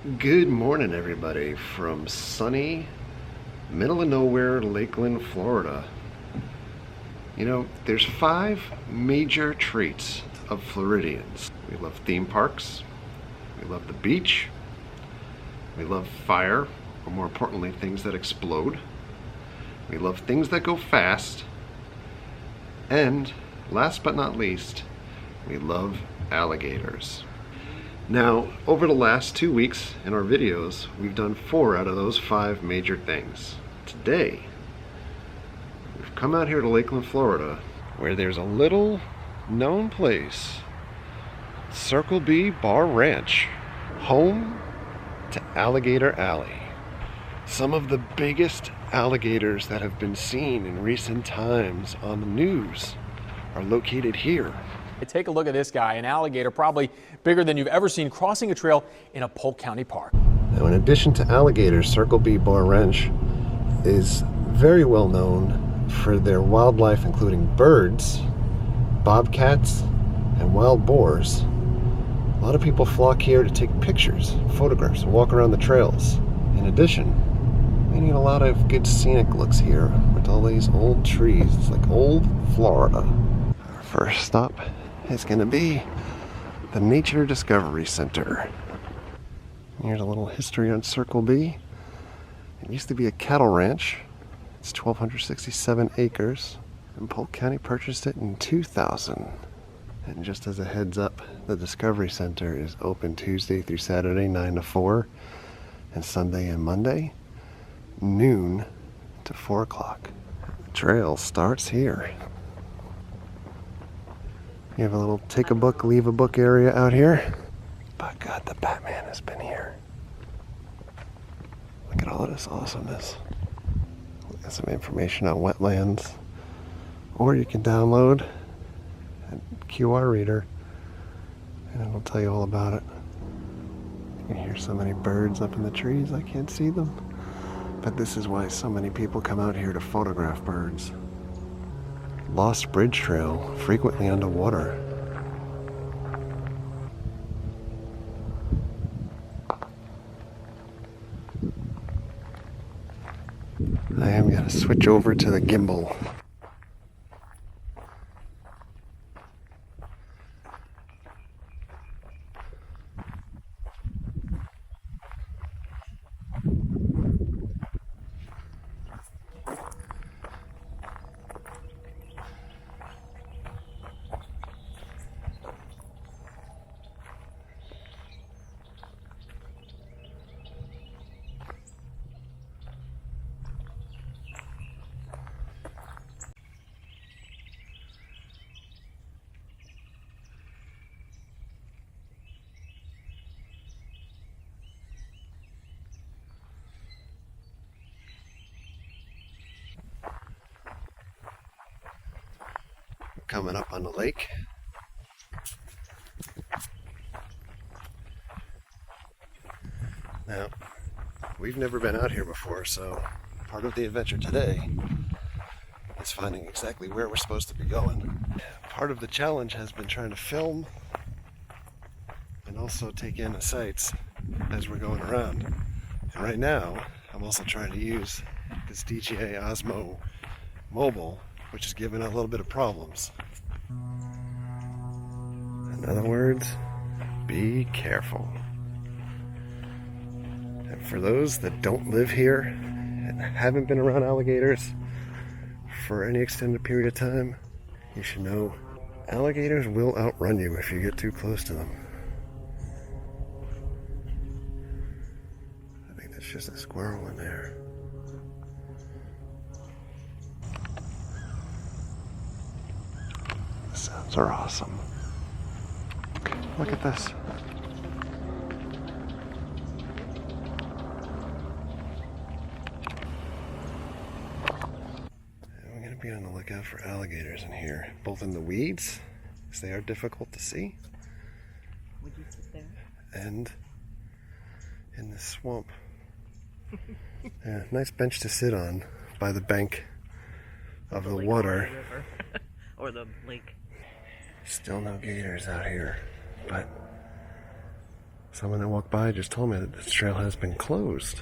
Good morning, everybody, from sunny, middle of nowhere, Lakeland, Florida. You know, there's 5 major traits of Floridians. We love theme parks, we love the beach, we love fire, or more importantly, things that explode. We love things that go fast, and last but not least, we love alligators. Now, over the last 2 weeks in our videos, we've done 4 out of those 5 major things. Today, we've come out here to Lakeland, Florida, where there's a little known place, Circle B Bar Ranch, home to Alligator Alley. Some of the biggest alligators that have been seen in recent times on the news are located here. Take a look at this guy, an alligator probably bigger than you've ever seen, crossing a trail in a Polk County park. Now, in addition to alligators, Circle B Bar Ranch is very well known for their wildlife, including birds, bobcats, and wild boars. A lot of people flock here to take pictures, photographs, and walk around the trails. In addition, we need a lot of good scenic looks here with all these old trees. It's like old Florida. Our first stop is going to be the Nature Discovery Center. Here's a little history on Circle B. It used to be a cattle ranch. It's 1,267 acres, and Polk County purchased it in 2000. And just as a heads up, the Discovery Center is open Tuesday through Saturday, 9 to 4, and Sunday and Monday, noon to 4 o'clock. The trail starts here. You have a little take a book, leave a book area out here. But God, the Batman has been here. Look at all of this awesomeness. Got some information on wetlands. Or you can download a QR reader and it'll tell you all about it. You can hear so many birds up in the trees, I can't see them. But this is why so many people come out here to photograph birds. Lost Bridge Trail, frequently underwater. I am going to switch over to the gimbal. Coming up on the lake. Now, we've never been out here before, so part of the adventure today is finding exactly where we're supposed to be going. Part of the challenge has been trying to film and also take in the sights as we're going around. And right now, I'm also trying to use this DJI Osmo Mobile, which is giving a little bit of problems. In other words, be careful. And for those that don't live here and haven't been around alligators for any extended period of time, you should know alligators will outrun you if you get too close to them. I think that's just a squirrel in there. The sounds are awesome. Look at this. We're going to be on the lookout for alligators in here, both in the weeds, because they are difficult to see, Would you sit there? and in the swamp. Yeah, nice bench to sit on by the bank of the lake water. Or the river. Or the lake. Still no gators out here, but Someone that walked by just told me that this trail has been closed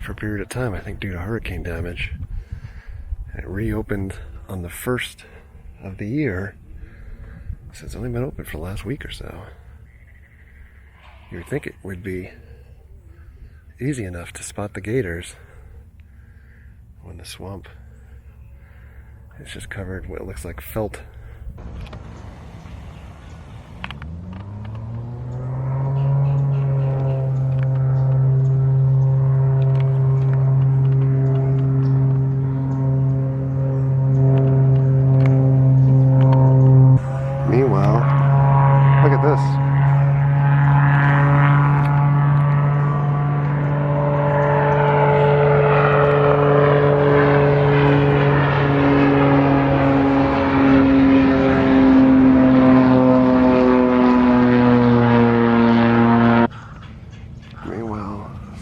for a period of time, I think due to hurricane damage. And it reopened on the 1st of the year, so it's only been open for the last week or so. You would think it would be easy enough to spot the gators when the swamp is just covered what looks like felt. Meanwhile, look at this.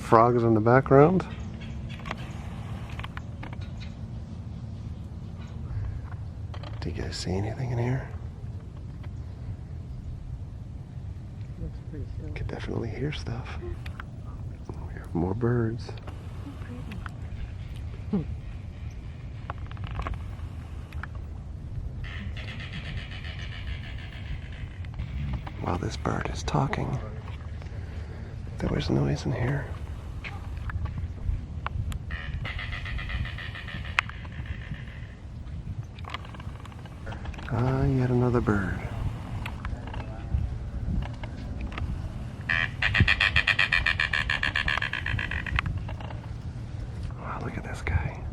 Frogs in the background. Do you guys see anything in here? Looks pretty still. Could definitely hear stuff. We have more birds. While this bird is talking, there was noise in here. Yet another bird. Wow, look at this guy.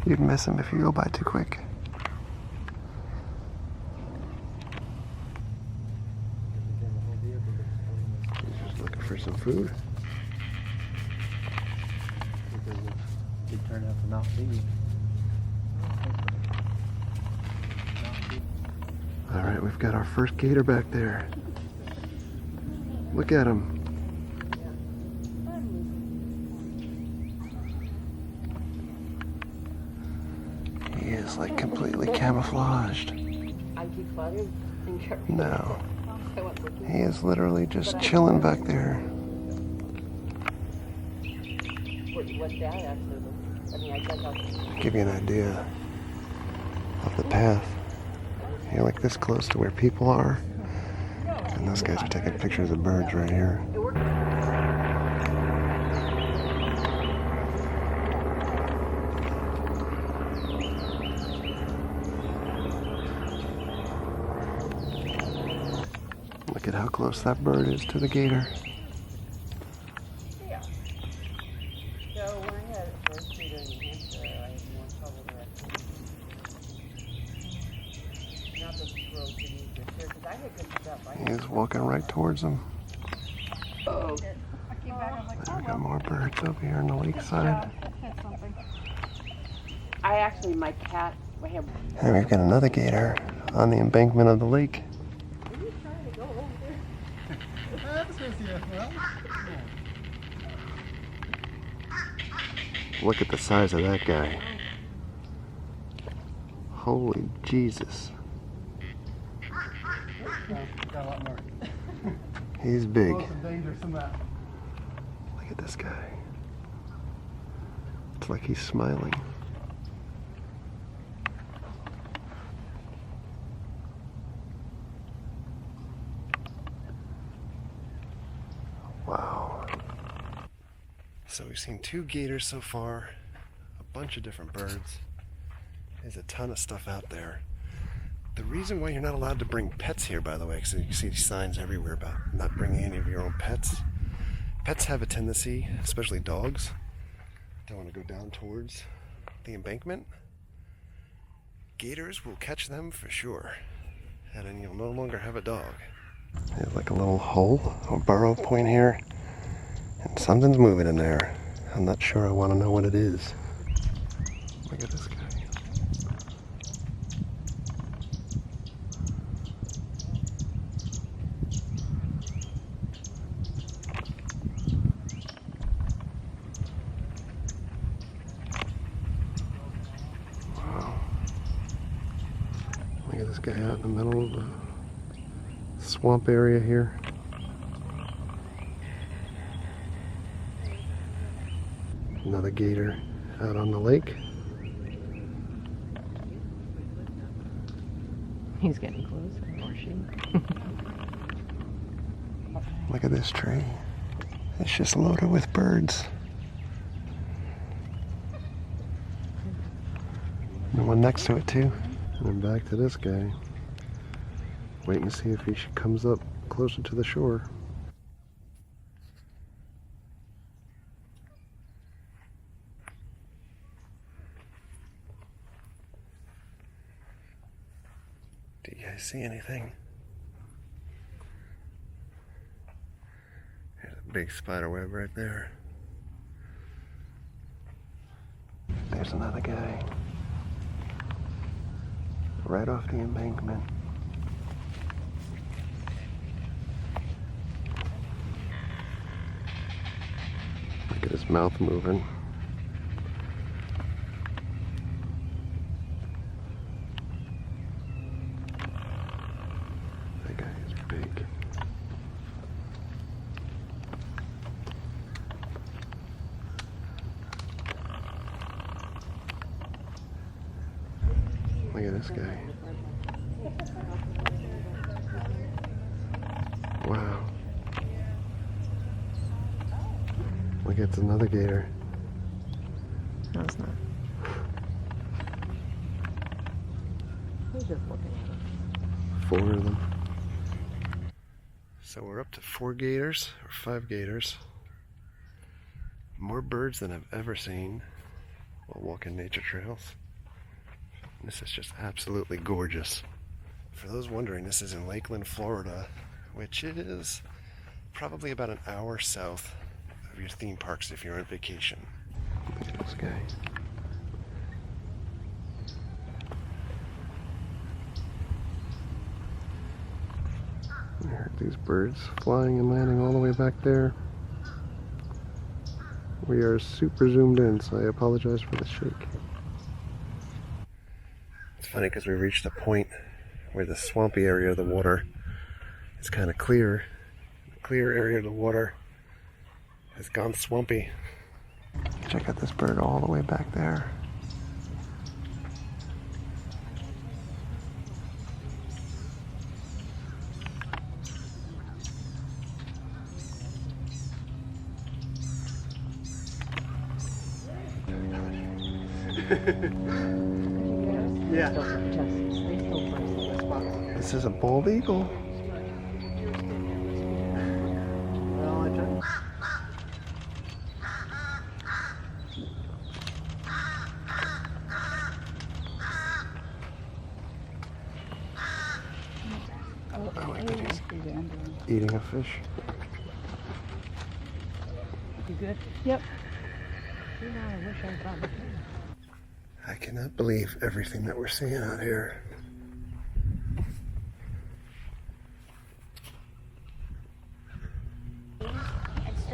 You'd miss him if you go by too quick. He's just looking for some food. It turned out to not be. All right, we've got our first gator back there. Look at him. He is like completely camouflaged. No. He is literally just chilling back there. Give you an idea of the path. You're like this close to where people are, and those guys are taking pictures of birds right here. Look at how close that bird is to the gator. He is walking right towards them. Oh. We got more birds over here on the lakeside. My cat, And we've got another gator on the embankment of the lake. Look at the size of that guy. Holy Jesus. He's big. Look at this guy. It's like he's smiling. Wow. So we've seen 2 gators so far, a bunch of different birds. There's a ton of stuff out there. The reason why you're not allowed to bring pets here, by the way, because you see signs everywhere about not bringing any of your own pets. Pets have a tendency, especially dogs, to want to go down towards the embankment. Gators will catch them for sure, and then you'll no longer have a dog. There's like a little hole, a burrow point here, and something's moving in there. I'm not sure I want to know what it is. Look at this guy. Look at this guy out in the middle of the swamp area here. Another gator out on the lake. He's getting closer, or she. Look at this tree. It's just loaded with birds. And the one next to it too. And then back to this guy. Waiting to see if he comes up closer to the shore. Do you guys see anything? There's a big spider web right there. There's another guy. Right off the embankment. Look at his mouth moving. That guy is big. Look at this guy. Wow. Look, it's another gator. No, it's not. He's just looking at us. 4 of them. So we're up to 4 gators, or 5 gators. More birds than I've ever seen while walking nature trails. This is just absolutely gorgeous. For those wondering, this is in Lakeland, Florida, which is probably about an hour south of your theme parks if you're on vacation. Look at this guy. I heard these birds flying and landing all the way back there. We are super zoomed in, so I apologize for the shake. It's funny because we reached a point where the swampy area of the water is kind of clear. The clear area of the water has gone swampy. Check out this bird all the way back there. Yeah. This is a bald eagle. Well, I tried. I like that he's eating a fish. You good? Yep. You know, I wish I thought of it. I cannot believe everything that we're seeing out here.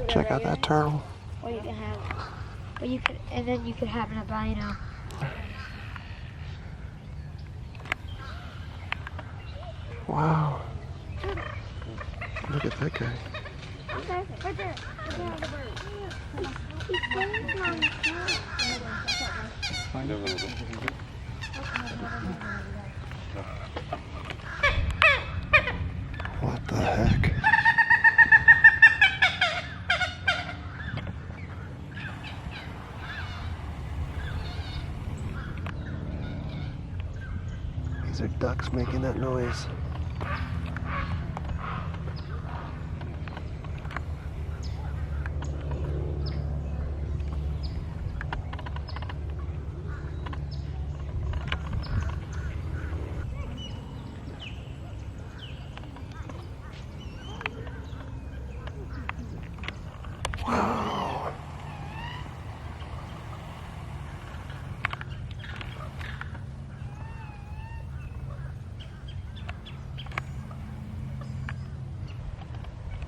Check out that turtle. Or you can have, or you could, and then you could have an albino. Wow. Look at that guy. Okay, right there. He's playing on What the heck? These are ducks making that noise. Wow.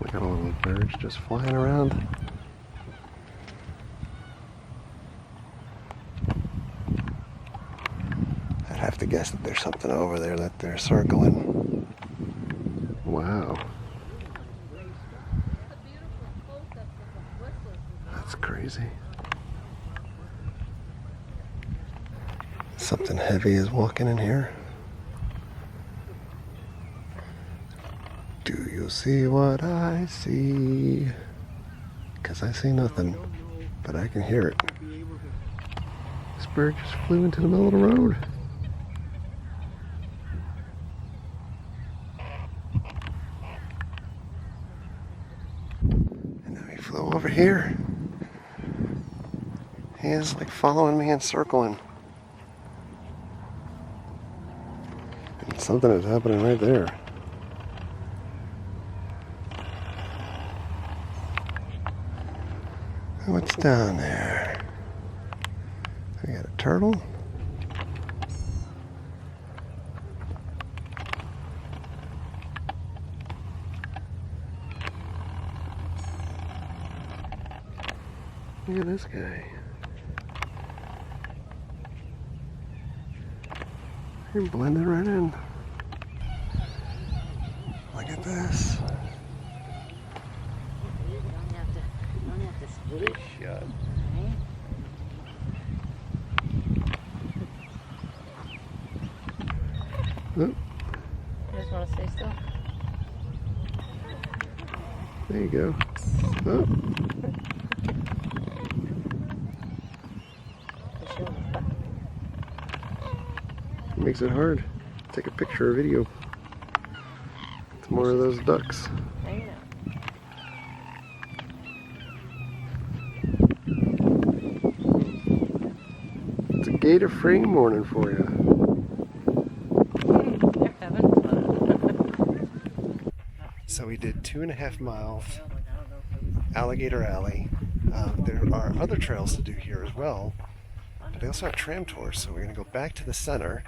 Look at all those birds just flying around. I'd have to guess that there's something over there that they're circling. Wow. That's crazy. Something heavy is walking in here. Do you see what I see? 'Cause I see nothing, but I can hear it. This bird just flew into the middle of the road. And now he flew over here. He is like following me and circling. And something is happening right there. What's down there? We got a turtle. Look at this guy. You're blended right in. Look at this. Shut. Oh, You just want to stay still? there you go. Oh. Makes it hard. Take a picture or video. It's more of those ducks. There you go. It's a gator-free morning for you. They're having fun. So we did 2.5 miles, Alligator Alley. There are other trails to do here as well, but they also have tram tours, so we're going to go back to the center,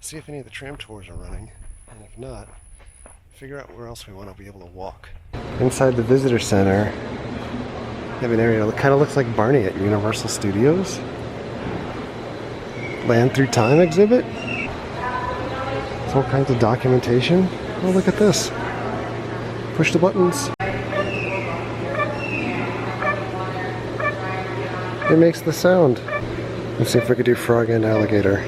see if any of the tram tours are running, and if not, figure out where else we want to be able to walk. Inside the visitor center, you have an area that kind of looks like Barney at Universal Studios. Land Through Time exhibit. There's all kinds of documentation. Oh, look at this. Push the buttons. It makes the sound. Let's see if we could do frog and alligator.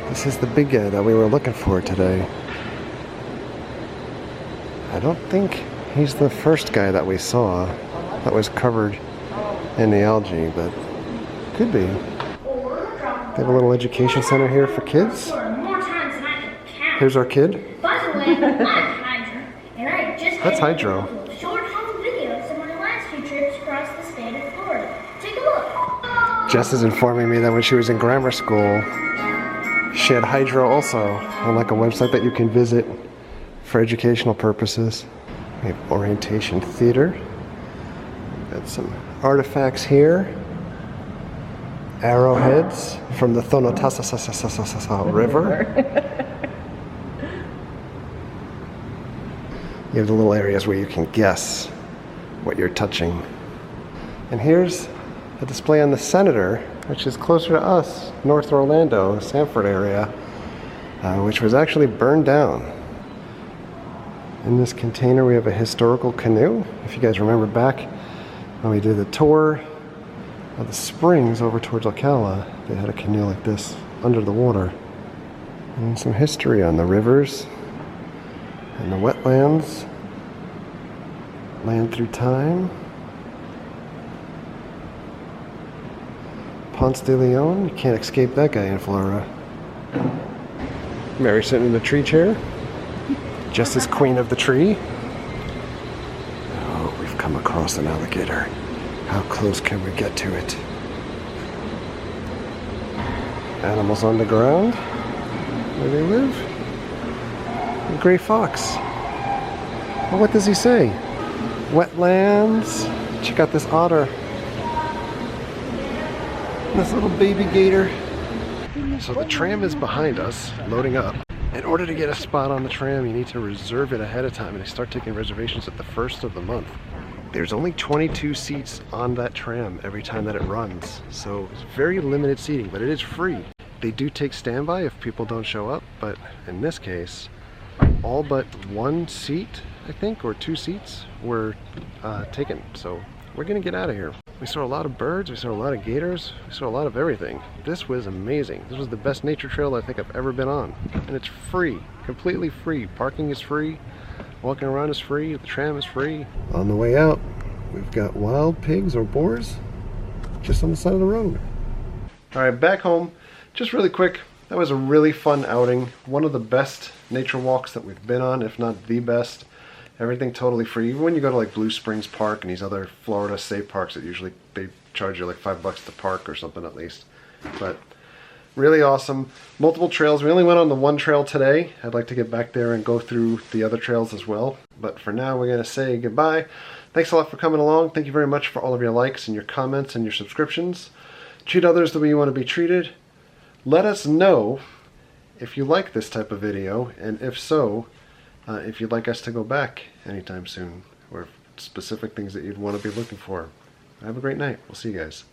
This is the big guy that we were looking for today. I don't think he's the first guy that we saw that was covered in the algae, but could be. They have a little education center here for kids. Here's our kid. By the way, I'm Hydra, and I just That's Hydro. short home videos of my last few trips across the state of Florida. Take a look. Jess is informing me that when she was in grammar school, she had Hydro also on like a website that you can visit for educational purposes. We have orientation theater. Got some artifacts here. Arrowheads from the Thonotasa River. You have the little areas where you can guess what you're touching. And here's a display on the Senator, which is closer to us, North Orlando, Sanford area, which was actually burned down. In this container we have a historical canoe. If you guys remember back when we did the tour of the springs over towards Ocala, they had a canoe like this under the water. And some history on the rivers and the wetlands. Land Through Time. Ponce de Leon, you can't escape that guy in Florida. Mary sitting in the tree chair. Just as queen of the tree. Oh, we've come across an alligator. How close can we get to it? Animals on the ground. Where they live. A gray fox. Well, what does he say? Wetlands. Check out this otter. This little baby gator. So the tram is behind us, loading up. In order to get a spot on the tram, you need to reserve it ahead of time, and they start taking reservations at the first of the month. There's only 22 seats on that tram every time that it runs, so it's very limited seating, but it is free. They do take standby if people don't show up, but in this case, all but one seat, I think, or 2 seats were taken. So we're gonna get out of here. We saw a lot of birds, we saw a lot of gators, we saw a lot of everything. This was amazing. This was the best nature trail I think I've ever been on. And it's free, completely free. Parking is free, walking around is free, the tram is free. On the way out, we've got wild pigs or boars just on the side of the road. All right, back home, just really quick. That was a really fun outing. One of the best nature walks that we've been on, if not the best. Everything totally free. Even when you go to like Blue Springs Park and these other Florida state parks that usually they charge you like $5 to park or something at least. But really awesome. Multiple trails. We only went on the one trail today. I'd like to get back there and go through the other trails as well. But for now, we're going to say goodbye. Thanks a lot for coming along. Thank you very much for all of your likes and your comments and your subscriptions. Treat others the way you want to be treated. Let us know if you like this type of video, and if so, if you'd like us to go back anytime soon, or specific things that you'd want to be looking for. Have a great night. We'll see you guys.